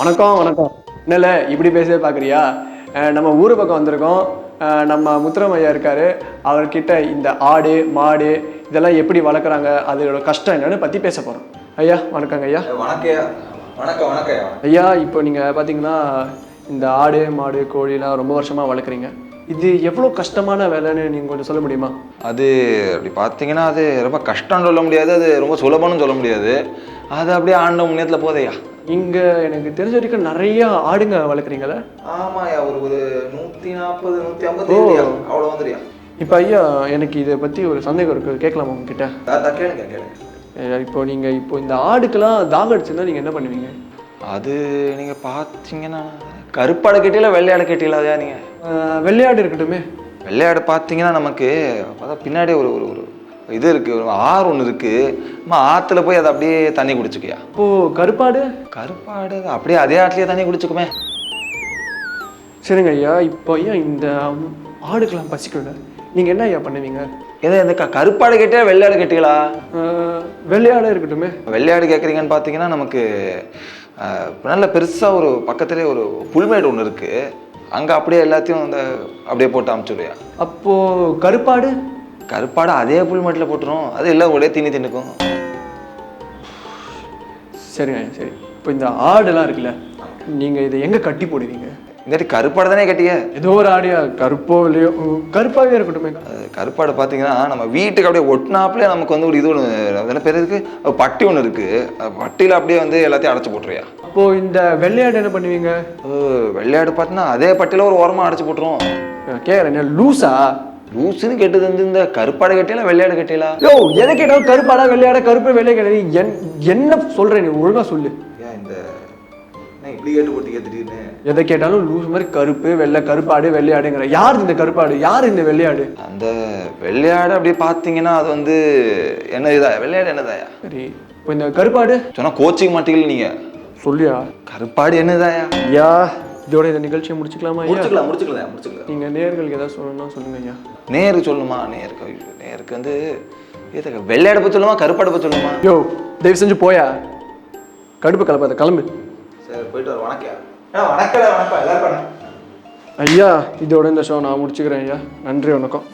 வணக்கம் வணக்கம். என்னல இப்படி பேசவே பார்க்குறியா? நம்ம ஊர் பக்கம் வந்திருக்கோம். நம்ம முத்துராம் ஐயா இருக்காரு. அவர்கிட்ட இந்த ஆடு மாடு இதெல்லாம் எப்படி வளர்க்குறாங்க, அதோட கஷ்டம் என்னன்னு பற்றி பேச போகிறோம். ஐயா வணக்கங்க ஐயா. வணக்கம் ஐயா. இப்போ நீங்கள் பார்த்தீங்கன்னா இந்த ஆடு மாடு கோழிலாம் ரொம்ப வருஷமாக வளர்க்குறீங்க. இது எவ்வளோ கஷ்டமான வேலைன்னு நீங்கள் கொஞ்சம் சொல்ல முடியுமா? அது அப்படி பார்த்தீங்கன்னா அது ரொம்ப கஷ்டம்னு சொல்ல முடியாது, அது ரொம்ப சுலபம்னு சொல்ல முடியாது. அது அப்படியே ஆண்ட முன்னேற்றத்தில் போதையா. இங்கே எனக்கு தெரிஞ்ச வரைக்கும் நிறையா ஆடுங்க வளர்க்குறீங்களே? ஆமாயா, ஒரு 140 150 அவ்வளோ வந்துடுயா. இப்போ ஐயா எனக்கு இதை பற்றி ஒரு சந்தேகம் இருக்குது, கேட்கலாமா உங்ககிட்ட? கேளுங்க. இப்போ நீங்கள் இந்த ஆடுக்கெல்லாம் தாகம் அடிச்சுன்னா நீங்கள் என்ன பண்ணுவீங்க? அது நீங்கள் பார்த்தீங்கன்னா கருப்பாடை கேட்டீங்களா வெள்ளையாடை கேட்டீங்களா? நீங்கள் வெள்ளையாடு இருக்கட்டுமே. வெள்ளையாடு பார்த்தீங்கன்னா நமக்கு பார்த்தா பின்னாடி ஒரு ஒரு இது இருக்குது, ஒரு ஆறு ஒன்று இருக்குது. ஆற்றுல போய் அதை அப்படியே தண்ணி குடிச்சுக்கியா. இப்போது கருப்பாடு அப்படியே அதே ஆற்றுலேயே தண்ணி குடிச்சுக்குமே. சரிங்க ஐயா. இப்போ ஐயா இந்த ஆடுக்கெல்லாம் பசிக்கல, நீங்கள் என்ன ஐயா பண்ணுவீங்க? ஏதோ இந்த கருப்பாடு கேட்டீங்களா வெள்ளையாடு கேட்டீங்களா? வெள்ளையாடு இருக்கட்டுமே. வெள்ளையாடு கேட்குறீங்கன்னு பார்த்தீங்கன்னா நமக்கு நல்ல பெருசாக ஒரு பக்கத்துலேயே ஒரு புல்மேடு ஒன்று இருக்குது, அங்கே அப்படியே எல்லாத்தையும் அப்படியே போட்டு அமுச்சுடுயா. அப்போது கருப்பாடு அதே புல்மேட்டில் போட்டுரும், அது எல்லாம் ஒரே தீனி தின்னுக்கும். சரிங்க ஐயா சரி. இப்போ இந்த ஆடுலாம் இருக்குல்ல, நீங்கள் இதை எங்கே கட்டி போடுவீங்க? இந்தாட்டி கருப்பாடு தானே கட்டிய. ஏதோ ஒரு ஆடியா கருப்போ இல்லையோ கருப்பாகவே இருக்கட்டுமே. கருப்பாடு பார்த்தீங்கன்னா நம்ம வீட்டுக்கு அப்படியே ஒட்டினாப்புல நமக்கு ஒரு இது ஒன்று அதெல்லாம் பேர் இருக்குது, பட்டி ஒன்று இருக்குது, பட்டியில் அப்படியே எல்லாத்தையும் அடைச்சி போட்டுருயா. அப்போது இந்த வெள்ளையாடு என்ன பண்ணுவீங்க? வெள்ளையாடு பார்த்தீங்கன்னா அதே பட்டியில் ஒரு ஓரமாக அடைச்சி போட்டுருவோம். கேட்குறேன், லூஸுன்னு கேட்டது இந்த கருப்பாடு கட்டியலாம் வெள்ளையாடு கட்டியலாம். யோ எதை கேட்டாலும் கருப்பாடா வெள்ளையாட கருப்பு வெள்ளை கிடையாது. என்ன சொல்கிறேன் நீ ஒழுங்காக சொல்லு. இப்படி கேட்டு போட்டு திடீர்னு எதை கேட்டாலும் லூஸ் மாதிரி கருப்பு வெள்ளை கருப்பாடு வெள்ளையாடுங்கிற. யார் இந்த கருப்பாடு, யார் இந்த வெள்ளையாடு? அந்த வெள்ளையாடு அப்படி பார்த்தீங்கன்னா அது என்னதா வெள்ளையாடு என்னதாயா? சரி. இப்போ இந்த கருப்பாடு சொன்னா கோச்சிக்க மாட்டீங்களா நீங்க? சொல்லியா கருப்பாடு என்னதாயா? ஐயா இதோட இந்த நிகழ்ச்சியை முடிச்சுக்கலாமா? முடிச்சுக்கலாம். நீங்க நேர்களுக்கு ஏதாவது சொல்லணும்னா சொல்லுங்க ஐயா. நேருக்கு சொல்லுமா? நேருக்கு வெள்ளையாடை பற்றி சொல்லுமா கருப்பாடை பற்றி சொல்லுமா? யோ தயவு செஞ்சு போயா, கடுப்பு கலப்பாத, கிளம்பு. சரி போயிட்டு வர. வணக்கம் ஐயா. இதோட இந்த ஷோ நான் முடிச்சுக்கிறேன் ஐயா. நன்றி வணக்கம்.